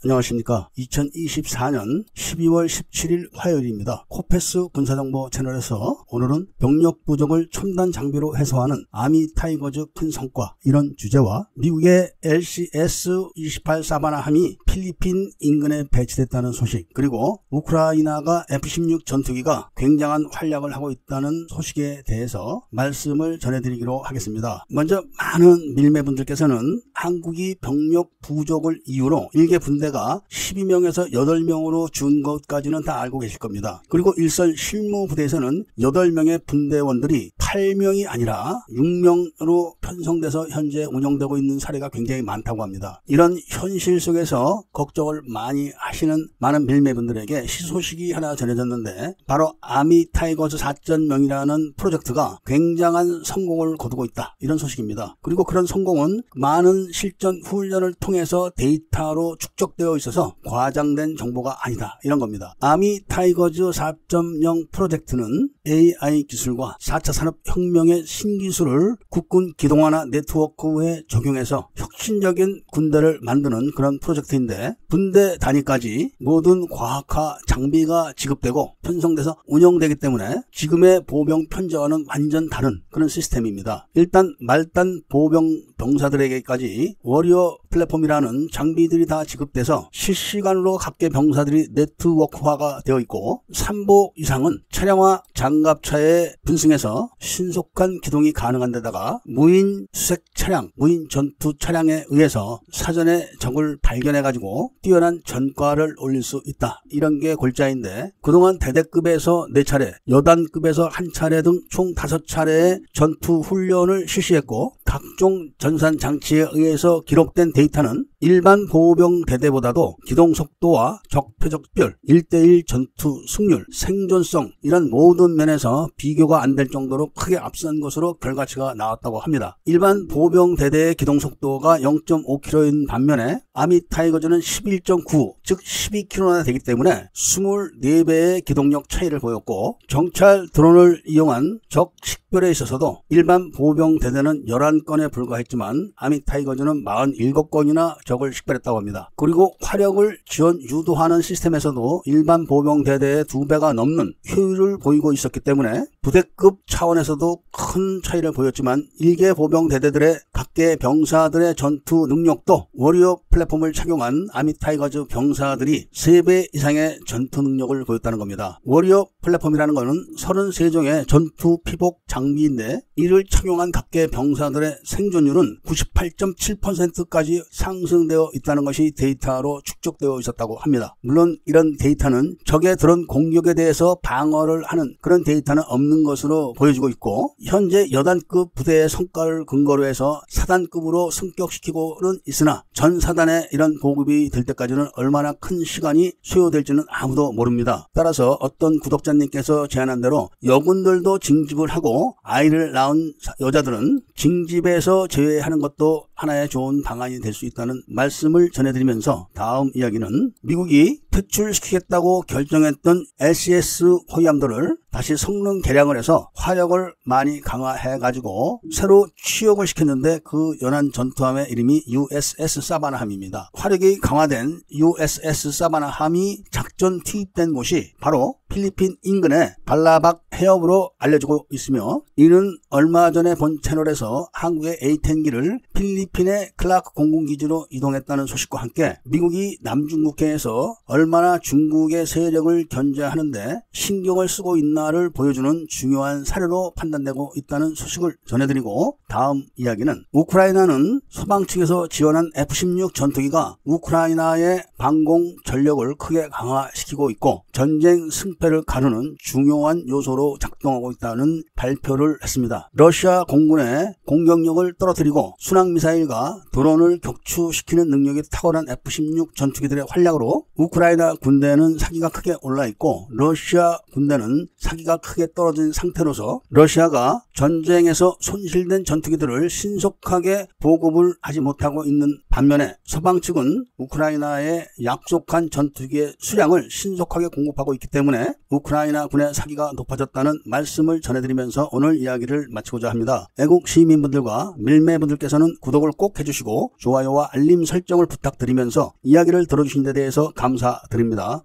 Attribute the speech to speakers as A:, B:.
A: 안녕하십니까. 2024년 12월 17일 화요일입니다. 코페스 군사정보 채널에서 오늘은 병력 부족을 첨단 장비로 해소하는 아미 타이거즈 큰 성과, 이런 주제와 미국의 LCS-28 사바나함이 필리핀 인근에 배치됐다는 소식, 그리고 우크라이나가 F-16 전투기가 굉장한 활약을 하고 있다는 소식에 대해서 말씀을 전해드리기로 하겠습니다. 먼저 많은 밀매분들께서는 한국이 병력 부족을 이유로 일개 분대가 12명에서 8명으로 준 것까지는 다 알고 계실 겁니다. 그리고 일선 실무부대에서는 8명의 분대원들이 8명이 아니라 6명으로 편성돼서 현재 운영되고 있는 사례가 굉장히 많다고 합니다. 이런 현실 속에서 걱정을 많이 하시는 많은 밀매분들에게 희소식이 하나 전해졌는데, 바로 아미 타이거즈 4.0이라는 프로젝트가 굉장한 성공을 거두고 있다, 이런 소식입니다. 그리고 그런 성공은 많은 실전 훈련을 통해서 데이터로 축적되어 있어서 과장된 정보가 아니다, 이런 겁니다. 아미 타이거즈 4.0 프로젝트는 AI 기술과 4차 산업혁명의 신기술을 국군 기동화나 네트워크에 적용해서 혁신적인 군대를 만드는 그런 프로젝트인데, 분대 단위까지 모든 과학화 장비가 지급되고 편성돼서 운영되기 때문에 지금의 보병 편제와는 완전 다른 그런 시스템입니다. 일단 말단 보병 병사들에게까지 워리어 플랫폼이라는 장비들이 다 지급돼서 실시간으로 각계 병사들이 네트워크화가 되어 있고, 3보 이상은 차량화 장갑차에 분승해서 신속한 기동이 가능한 데다가 무인 수색 차량, 무인 전투 차량에 의해서 사전에 적을 발견해가지고 뛰어난 전과를 올릴 수 있다, 이런 게 골자인데, 그동안 대대급에서 4차례, 여단급에서 1차례 등 총 5차례의 전투 훈련을 실시했고, 각종 전산 장치에 의해서 기록된 데이터는 일반 보병 대대보다도 기동 속도와 적표적별, 1대1 전투 승률, 생존성, 이런 모든 면에서 비교가 안 될 정도로 크게 앞선 것으로 결과치가 나왔다고 합니다. 일반 보병 대대의 기동 속도가 0.5km인 반면에 아미 타이거즈는 11.9, 즉 12km나 되기 때문에 24배의 기동력 차이를 보였고, 정찰 드론을 이용한 적 식별에 있어서도 일반 보병 대대는 11건에 불과했지만 아미 타이거즈는 47건이나 적을 식별했다고 합니다. 그리고 화력을 지원 유도하는 시스템에서도 일반 보병 대대의 2배가 넘는 효율을 보이고 있었기 때문에 부대급 차원에서도 큰 차이를 보였지만, 일개 보병 대대들의 각계 병사들의 전투 능력도 워리어 플랫폼을 착용한 아미 타이거즈 병사들이 3배 이상의 전투 능력을 보였다는 겁니다. 워리어 플랫폼이라는 것은 33종의 전투 피복 장비인데, 이를 착용한 각계 병사들의 생존율은 98.7%까지 상승되어 있다는 것이 데이터로 축적되어 있었다고 합니다. 물론 이런 데이터는 적의 드론 공격에 대해서 방어를 하는 그런 데이터는 없는 것으로 보여지고 있고, 현재 여단급 부대의 성과를 근거로 해서 사단급으로 승격시키고는 있으나 전 사단에 이런 보급이 될 때까지는 얼마나 큰 시간이 소요될지는 아무도 모릅니다. 따라서 어떤 구독자님께서 제안한 대로 여군들도 징집을 하고 아이를 낳은 여자들은 징집에서 제외하는 것도 하나의 좋은 방안이 될 수 있다는 말씀을 전해드리면서, 다음 이야기는 미국이 퇴출시키겠다고 결정했던 LCS 호위함들을 다시 성능 개량을 해서 화력을 많이 강화해가지고 새로 취역을 시켰는데, 그 연안 전투함의 이름이 USS 사바나함입니다. 화력이 강화된 USS 사바나함이 작전 투입된 곳이 바로 필리핀 인근의 발라박 해협으로 알려지고 있으며, 이는 얼마 전에 본 채널에서 한국의 A-10기를 필리핀의 클라크 공군기지로 이동했다는 소식과 함께 미국이 남중국해에서 얼마나 중국의 세력을 견제하는데 신경을 쓰고 있나를 보여주는 중요한 사례로 판단되고 있다는 소식을 전해드리고, 다음 이야기는 우크라이나는 소방 측에서 지원한 F-16 전투기가 우크라이나의 방공 전력을 크게 강화시키고 있고 전쟁 승패를 가르는 중요한 요소로 작동하고 있다는 발표를 했습니다. 러시아 공군의 공격력을 떨어뜨리고 순항미사일과 드론을 격추시키는 능력이 탁월한 F-16 전투기들의 활약으로 우크라이나 군대는 사기가 크게 올라있고 러시아 군대는 사기가 크게 떨어진 상태로서 러시아가 전쟁에서 손실된 전투기들을 신속하게 보급을 하지 못하고 있는 반면에 서방 측은 우크라이나에 약속한 전투기의 수량을 신속하게 공급하고 있기 때문에 우크라이나 군의 사기가 높아졌다는 말씀을 전해드리면서 오늘 이야기를 마치고자 합니다. 애국 시민분들과 밀매분들께서는 구독을 꼭 해주시고 좋아요와 알림 설정을 부탁드리면서 이야기를 들어주신 데 대해서 감사드립니다.